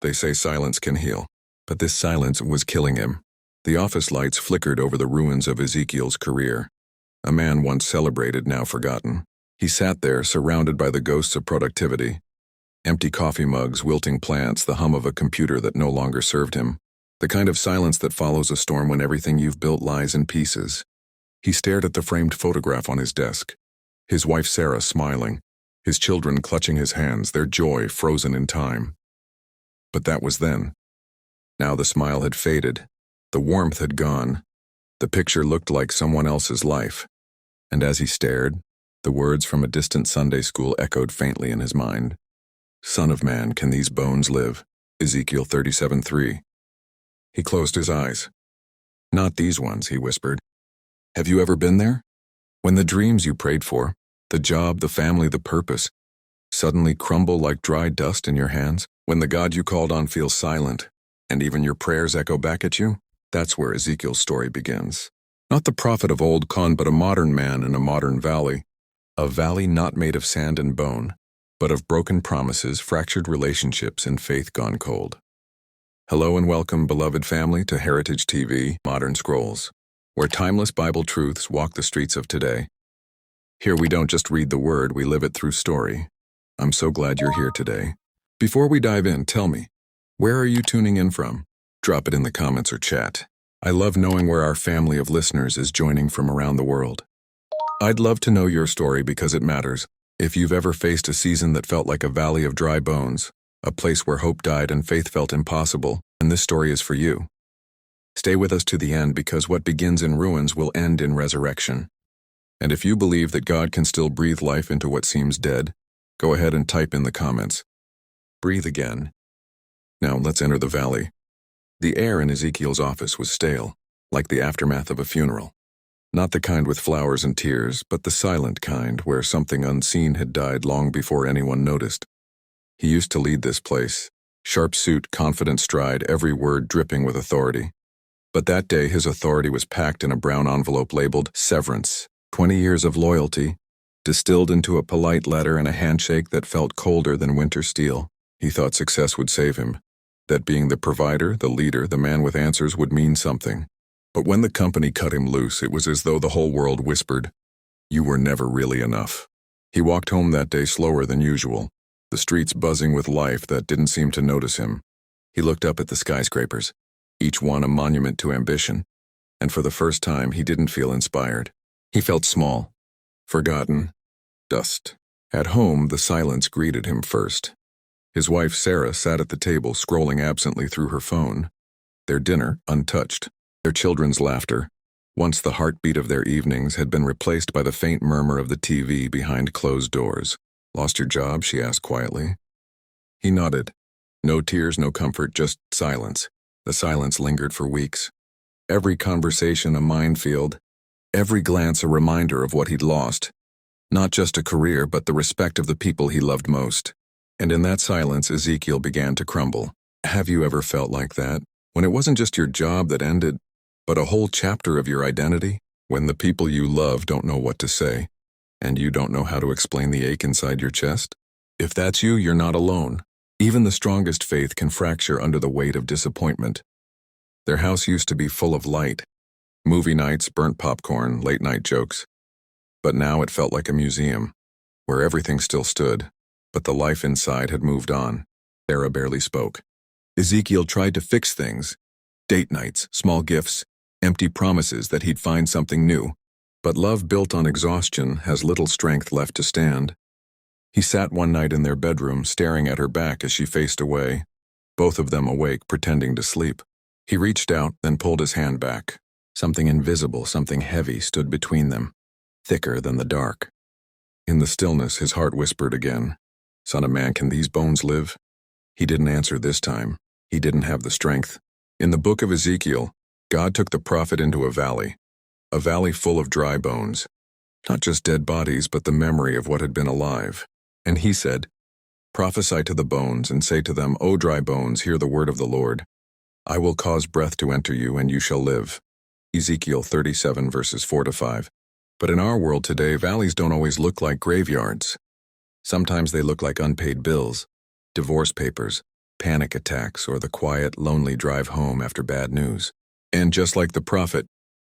They say silence can heal. But this silence was killing him. The office lights flickered over the ruins of Ezekiel's career. A man once celebrated, now forgotten. He sat there, surrounded by the ghosts of productivity. Empty coffee mugs, wilting plants, the hum of a computer that no longer served him. The kind of silence that follows a storm when everything you've built lies in pieces. He stared at the framed photograph on his desk. His wife Sarah smiling. His children clutching his hands, their joy frozen in time. But that was then. Now the smile had faded. The warmth had gone. The picture looked like someone else's life. And as he stared, the words from a distant Sunday school echoed faintly in his mind. Son of man, can these bones live? Ezekiel 37:3. He closed his eyes. Not these ones, he whispered. Have you ever been there? When the dreams you prayed for, the job, the family, the purpose, suddenly crumble like dry dust in your hands? When the God you called on feels silent, and even your prayers echo back at you? That's where Ezekiel's story begins. Not the prophet of old Con, but a modern man in a modern valley. A valley not made of sand and bone, but of broken promises, fractured relationships, and faith gone cold. Hello and welcome, beloved family, to Heritage TV, Modern Scrolls, where timeless Bible truths walk the streets of today. Here we don't just read the word, we live it through story. I'm so glad you're here today. Before we dive in, tell me, where are you tuning in from? Drop it in the comments or chat. I love knowing where our family of listeners is joining from around the world. I'd love to know your story because it matters. If you've ever faced a season that felt like a valley of dry bones, a place where hope died and faith felt impossible, then this story is for you. Stay with us to the end because what begins in ruins will end in resurrection. And if you believe that God can still breathe life into what seems dead, go ahead and type in the comments. Breathe again. Now let's enter the valley. The air in Ezekiel's office was stale, like the aftermath of a funeral. Not the kind with flowers and tears, but the silent kind where something unseen had died long before anyone noticed. He used to lead this place, sharp suit, confident stride, every word dripping with authority. But that day his authority was packed in a brown envelope labeled severance, 20 years of loyalty, distilled into a polite letter and a handshake that felt colder than winter steel. He thought success would save him, that being the provider, the leader, the man with answers would mean something. But when the company cut him loose, it was as though the whole world whispered, "You were never really enough." He walked home that day slower than usual, the streets buzzing with life that didn't seem to notice him. He looked up at the skyscrapers, each one a monument to ambition, and for the first time he didn't feel inspired. He felt small, forgotten, dust. At home, the silence greeted him first. His wife Sarah sat at the table scrolling absently through her phone, their dinner untouched. Their children's laughter, once the heartbeat of their evenings, had been replaced by the faint murmur of the TV behind closed doors. "Lost your job?" she asked quietly. He nodded. No tears, no comfort, just silence. The silence lingered for weeks. Every conversation a minefield, every glance a reminder of what he'd lost. Not just a career, but the respect of the people he loved most. And in that silence, Ezekiel began to crumble. Have you ever felt like that? When it wasn't just your job that ended, but a whole chapter of your identity? When the people you love don't know what to say, and you don't know how to explain the ache inside your chest? If that's you, you're not alone. Even the strongest faith can fracture under the weight of disappointment. Their house used to be full of light. Movie nights, burnt popcorn, late-night jokes. But now it felt like a museum, where everything still stood, but the life inside had moved on. Sarah barely spoke. Ezekiel tried to fix things. Date nights, small gifts, empty promises that he'd find something new. But love built on exhaustion has little strength left to stand. He sat one night in their bedroom, staring at her back as she faced away, both of them awake, pretending to sleep. He reached out, then pulled his hand back. Something invisible, something heavy stood between them, thicker than the dark. In the stillness, his heart whispered again, "Son of man, can these bones live?" He didn't answer this time. He didn't have the strength. In the book of Ezekiel, God took the prophet into a valley full of dry bones, not just dead bodies, but the memory of what had been alive. And he said, "Prophesy to the bones and say to them, O dry bones, hear the word of the Lord. I will cause breath to enter you, and you shall live." Ezekiel 37 verses 4-5. But in our world today, valleys don't always look like graveyards. Sometimes they look like unpaid bills, divorce papers, panic attacks, or the quiet, lonely drive home after bad news. And just like the prophet,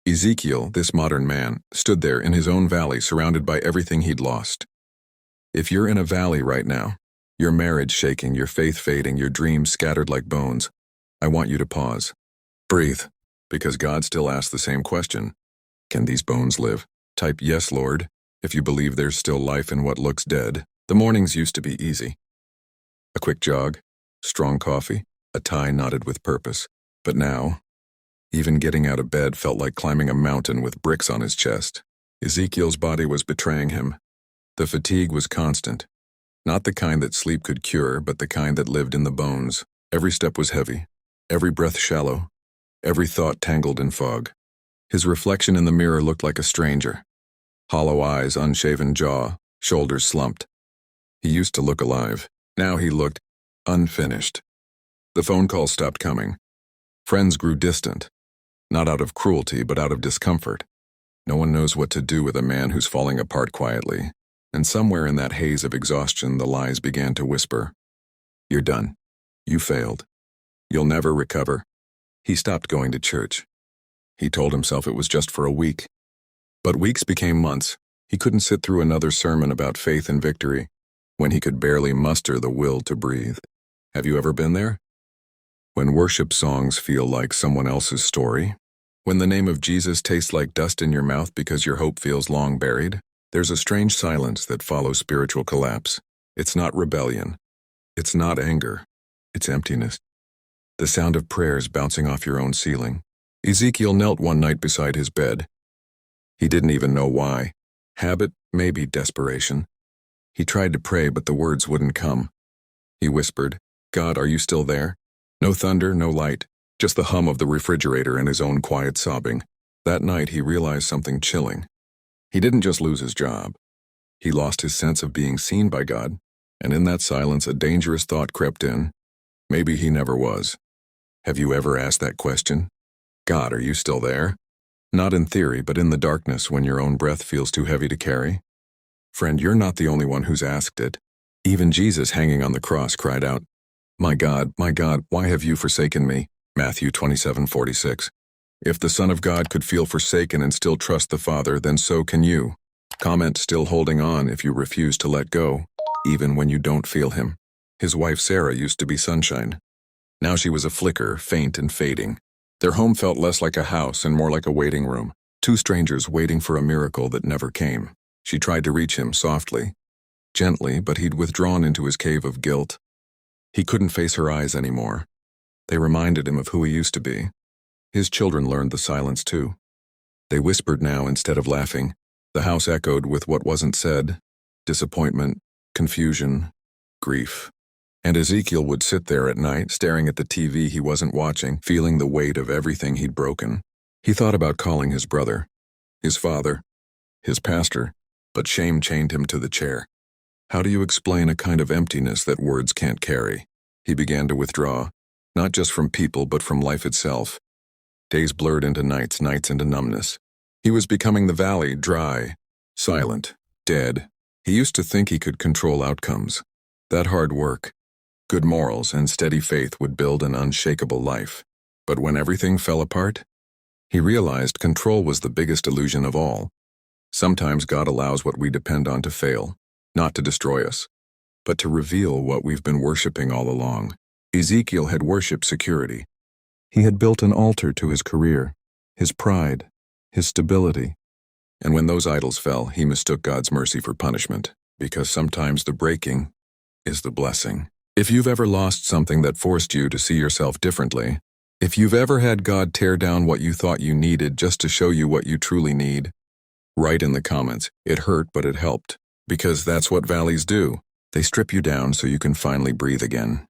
Ezekiel, this modern man, stood there in his own valley surrounded by everything he'd lost. If you're in a valley right now, your marriage shaking, your faith fading, your dreams scattered like bones, I want you to pause. Breathe, because God still asks the same question. Can these bones live? Type yes, Lord, if you believe there's still life in what looks dead. The mornings used to be easy. A quick jog, strong coffee, a tie knotted with purpose. But now, even getting out of bed felt like climbing a mountain with bricks on his chest. Ezekiel's body was betraying him. The fatigue was constant. Not the kind that sleep could cure, but the kind that lived in the bones. Every step was heavy, every breath shallow, every thought tangled in fog. His reflection in the mirror looked like a stranger. Hollow eyes, unshaven jaw, shoulders slumped. He used to look alive. Now he looked unfinished. The phone calls stopped coming. Friends grew distant. Not out of cruelty, but out of discomfort. No one knows what to do with a man who's falling apart quietly. And somewhere in that haze of exhaustion, the lies began to whisper. You're done. You failed. You'll never recover. He stopped going to church. He told himself it was just for a week. But weeks became months. He couldn't sit through another sermon about faith and victory when he could barely muster the will to breathe. Have you ever been there? When worship songs feel like someone else's story, when the name of Jesus tastes like dust in your mouth because your hope feels long buried, there's a strange silence that follows spiritual collapse. It's not rebellion. It's not anger. It's emptiness. The sound of prayers bouncing off your own ceiling. Ezekiel knelt one night beside his bed. He didn't even know why. Habit, maybe desperation. He tried to pray, but the words wouldn't come. He whispered, God, are you still there? No thunder, no light, just the hum of the refrigerator and his own quiet sobbing. That night he realized something chilling. He didn't just lose his job. He lost his sense of being seen by God, and in that silence a dangerous thought crept in. Maybe he never was. Have you ever asked that question? God, are you still there? Not in theory, but in the darkness when your own breath feels too heavy to carry. Friend, you're not the only one who's asked it. Even Jesus, hanging on the cross, cried out, my God, why have you forsaken me? Matthew 27:46. If the Son of God could feel forsaken and still trust the Father, then so can you. Comment still holding on if you refuse to let go, even when you don't feel him. His wife Sarah used to be sunshine. Now she was a flicker, faint and fading. Their home felt less like a house and more like a waiting room. Two strangers waiting for a miracle that never came. She tried to reach him softly, gently, but he'd withdrawn into his cave of guilt. He couldn't face her eyes anymore. They reminded him of who he used to be. His children learned the silence too. They whispered now instead of laughing. The house echoed with what wasn't said: disappointment, confusion, grief. And Ezekiel would sit there at night, staring at the TV he wasn't watching, feeling the weight of everything he'd broken. He thought about calling his brother, his father, his pastor, but shame chained him to the chair. How do you explain a kind of emptiness that words can't carry? He began to withdraw, not just from people but from life itself. Days blurred into nights, nights into numbness. He was becoming the valley, dry, silent, dead. He used to think he could control outcomes. That hard work, good morals, and steady faith would build an unshakable life. But when everything fell apart, he realized control was the biggest illusion of all. Sometimes God allows what we depend on to fail, not to destroy us, but to reveal what we've been worshiping all along. Ezekiel had worshipped security. He had built an altar to his career, his pride, his stability. And when those idols fell, he mistook God's mercy for punishment, because sometimes the breaking is the blessing. If you've ever lost something that forced you to see yourself differently, if you've ever had God tear down what you thought you needed just to show you what you truly need, write in the comments, it hurt but it helped. Because that's what valleys do. They strip you down so you can finally breathe again.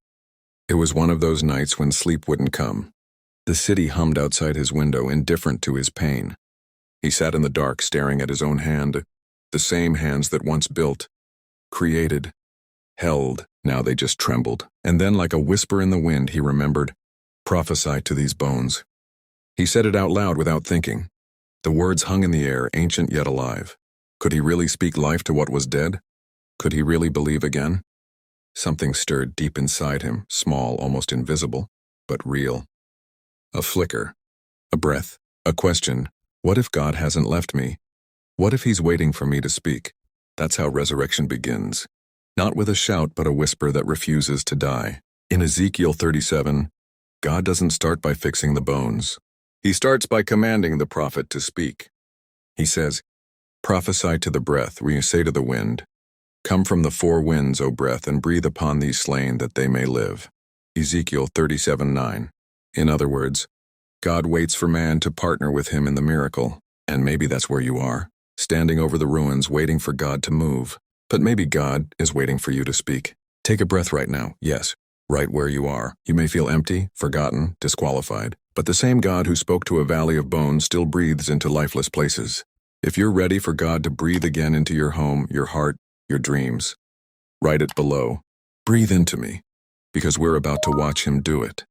It was one of those nights when sleep wouldn't come. The city hummed outside his window, indifferent to his pain. He sat in the dark, staring at his own hand, the same hands that once built, created, held. Now they just trembled. And then, like a whisper in the wind, he remembered, prophesy to these bones. He said it out loud without thinking. The words hung in the air, ancient yet alive. Could he really speak life to what was dead? Could he really believe again? Something stirred deep inside him, small, almost invisible, but real. A flicker, a breath, a question. What if God hasn't left me? What if he's waiting for me to speak? That's how resurrection begins. Not with a shout, but a whisper that refuses to die. In Ezekiel 37, God doesn't start by fixing the bones. He starts by commanding the prophet to speak. He says, "Prophesy to the breath, where you say to the wind, 'Come from the four winds, O breath, and breathe upon these slain that they may live.'" Ezekiel 37:9. In other words, God waits for man to partner with him in the miracle. And maybe that's where you are, standing over the ruins waiting for God to move. But maybe God is waiting for you to speak. Take a breath right now, yes, right where you are. You may feel empty, forgotten, disqualified, but the same God who spoke to a valley of bones still breathes into lifeless places. If you're ready for God to breathe again into your home, your heart, your dreams, write it below. Breathe into me, because we're about to watch him do it.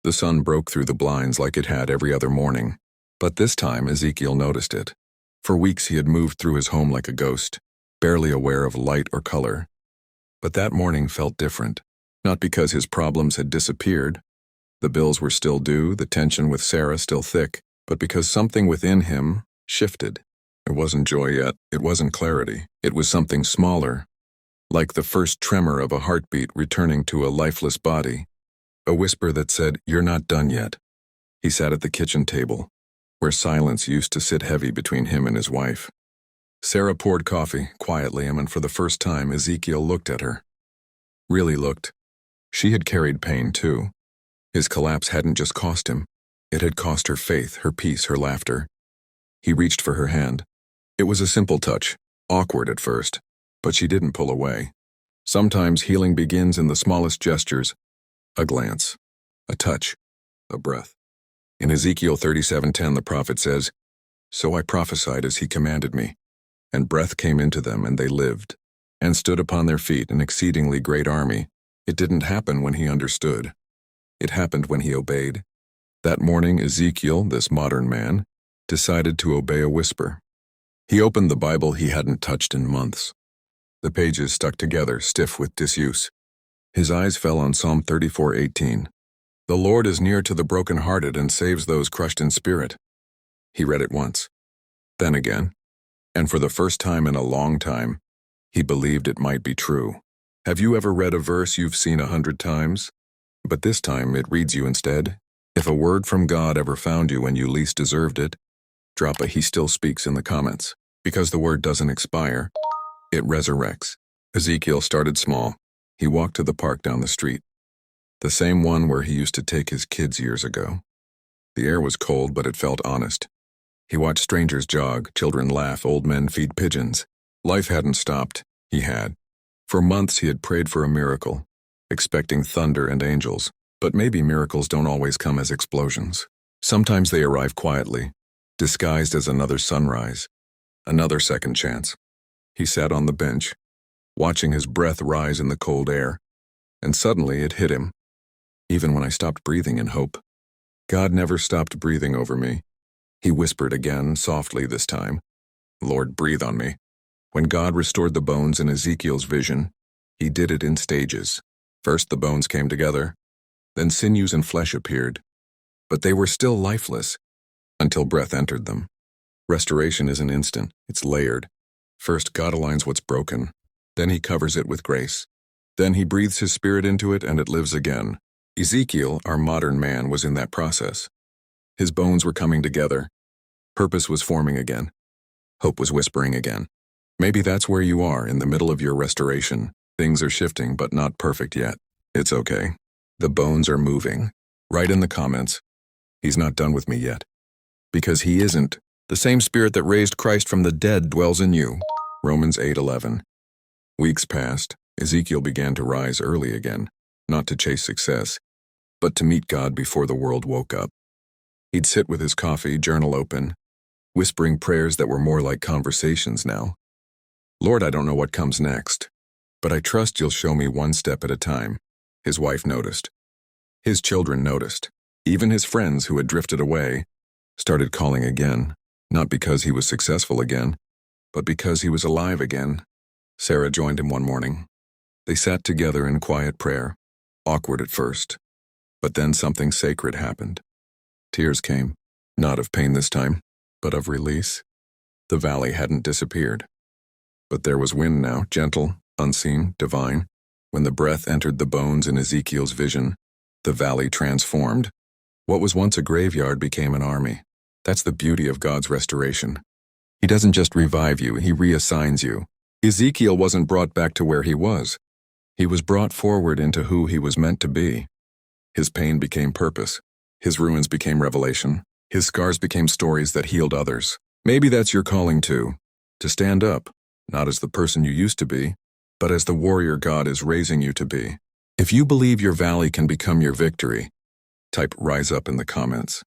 The sun broke through the blinds like it had every other morning, but this time Ezekiel noticed it. For weeks he had moved through his home like a ghost, barely aware of light or color. But that morning felt different, not because his problems had disappeared. The bills were still due, the tension with Sarah still thick, but because something within him shifted. It wasn't joy yet, it wasn't clarity, it was something smaller, like the first tremor of a heartbeat returning to a lifeless body. A whisper that said, "You're not done yet." He sat at the kitchen table, where silence used to sit heavy between him and his wife. Sarah poured coffee quietly, and for the first time Ezekiel looked at her. Really looked. She had carried pain too. His collapse hadn't just cost him. It had cost her faith, her peace, her laughter. He reached for her hand. It was a simple touch, awkward at first, but she didn't pull away. Sometimes healing begins in the smallest gestures. A glance, a touch, a breath. In Ezekiel 37:10 the prophet says, "So I prophesied as he commanded me, and breath came into them, and they lived, and stood upon their feet, an exceedingly great army." It didn't happen when he understood. It happened when he obeyed. That morning Ezekiel, this modern man, decided to obey a whisper. He opened the Bible he hadn't touched in months. The pages stuck together, stiff with disuse. His eyes fell on Psalm 34:18. "The Lord is near to the brokenhearted and saves those crushed in spirit." He read it once, then again, and for the first time in a long time, he believed it might be true. Have you ever read a verse you've seen 100 times? But this time it reads you instead. If a word from God ever found you when you least deserved it, drop a "He still speaks" in the comments. Because the word doesn't expire, it resurrects. Ezekiel started small. He walked to the park down the street, the same one where he used to take his kids years ago. The air was cold, but it felt honest. He watched strangers jog, children laugh, old men feed pigeons. Life hadn't stopped. He had. For months he had prayed for a miracle, expecting thunder and angels. But maybe miracles don't always come as explosions. Sometimes they arrive quietly, disguised as another sunrise, another second chance. He sat on the bench, watching his breath rise in the cold air, and suddenly it hit him. Even when I stopped breathing in hope, God never stopped breathing over me. He whispered again, softly this time, "Lord, breathe on me." When God restored the bones in Ezekiel's vision, he did it in stages. First the bones came together, then sinews and flesh appeared, but they were still lifeless until breath entered them. Restoration isn't instant, it's layered. First, God aligns what's broken, then he covers it with grace. Then he breathes his spirit into it and it lives again. Ezekiel, our modern man, was in that process. His bones were coming together. Purpose was forming again. Hope was whispering again. Maybe that's where you are, in the middle of your restoration. Things are shifting, but not perfect yet. It's okay. The bones are moving. Write in the comments, "He's not done with me yet." Because he isn't. The same spirit that raised Christ from the dead dwells in you. Romans 8:11. Weeks passed. Ezekiel began to rise early again, not to chase success, but to meet God before the world woke up. He'd sit with his coffee, journal open, whispering prayers that were more like conversations now. "Lord, I don't know what comes next, but I trust you'll show me one step at a time." His wife noticed. His children noticed. Even his friends who had drifted away started calling again, not because he was successful again, but because he was alive again. Sarah joined him one morning. They sat together in quiet prayer, awkward at first. But then something sacred happened. Tears came, not of pain this time, but of release. The valley hadn't disappeared. But there was wind now, gentle, unseen, divine. When the breath entered the bones in Ezekiel's vision, the valley transformed. What was once a graveyard became an army. That's the beauty of God's restoration. He doesn't just revive you, he reassigns you. Ezekiel wasn't brought back to where he was. He was brought forward into who he was meant to be. His pain became purpose. His ruins became revelation. His scars became stories that healed others. Maybe that's your calling too. To stand up, not as the person you used to be, but as the warrior God is raising you to be. If you believe your valley can become your victory, type "rise up" in the comments.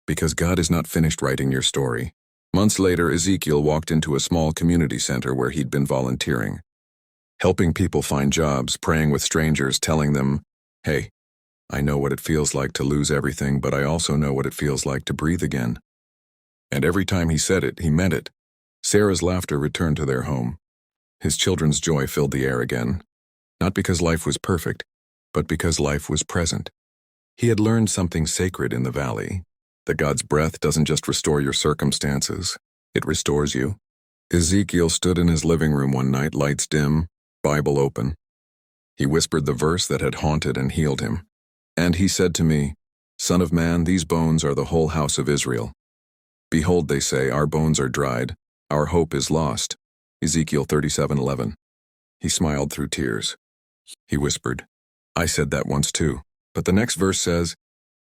Because God is not finished writing your story. Months later, Ezekiel walked into a small community center where he'd been volunteering. Helping people find jobs, praying with strangers, telling them, "Hey, I know what it feels like to lose everything, but I also know what it feels like to breathe again." And every time he said it, he meant it. Sarah's laughter returned to their home. His children's joy filled the air again. Not because life was perfect, but because life was present. He had learned something sacred in the valley, that God's breath doesn't just restore your circumstances, it restores you. Ezekiel stood in his living room one night, lights dim, Bible open. He whispered the verse that had haunted and healed him. And he said to me, "Son of man, these bones are the whole house of Israel. Behold, they say, our bones are dried, our hope is lost." Ezekiel 37:11. He smiled through tears. He whispered, "I said that once too." But the next verse says,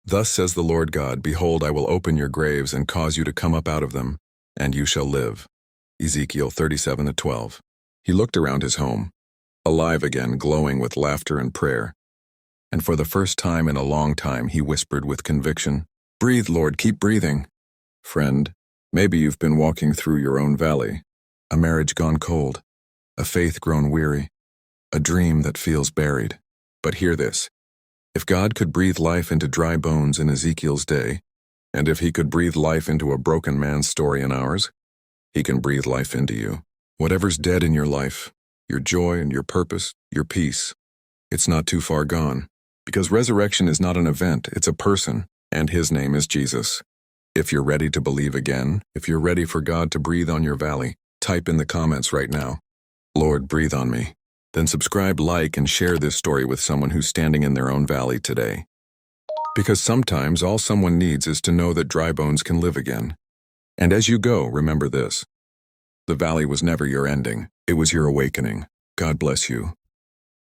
"Thus says the Lord God, behold, I will open your graves and cause you to come up out of them, and you shall live." Ezekiel 37:12. He looked around his home, alive again, glowing with laughter and prayer. And for the first time in a long time, he whispered with conviction, "Breathe, Lord, keep breathing." Friend, maybe you've been walking through your own valley. A marriage gone cold, a faith grown weary, a dream that feels buried. But hear this. If God could breathe life into dry bones in Ezekiel's day, and if he could breathe life into a broken man's story in ours, he can breathe life into you. Whatever's dead in your life, your joy and your purpose, your peace, it's not too far gone. Because resurrection is not an event, it's a person, and his name is Jesus. If you're ready to believe again, if you're ready for God to breathe on your valley, type in the comments right now, "Lord, breathe on me." Then subscribe, like, and share this story with someone who's standing in their own valley today. Because sometimes all someone needs is to know that dry bones can live again. And as you go, remember this. The valley was never your ending. It was your awakening. God bless you.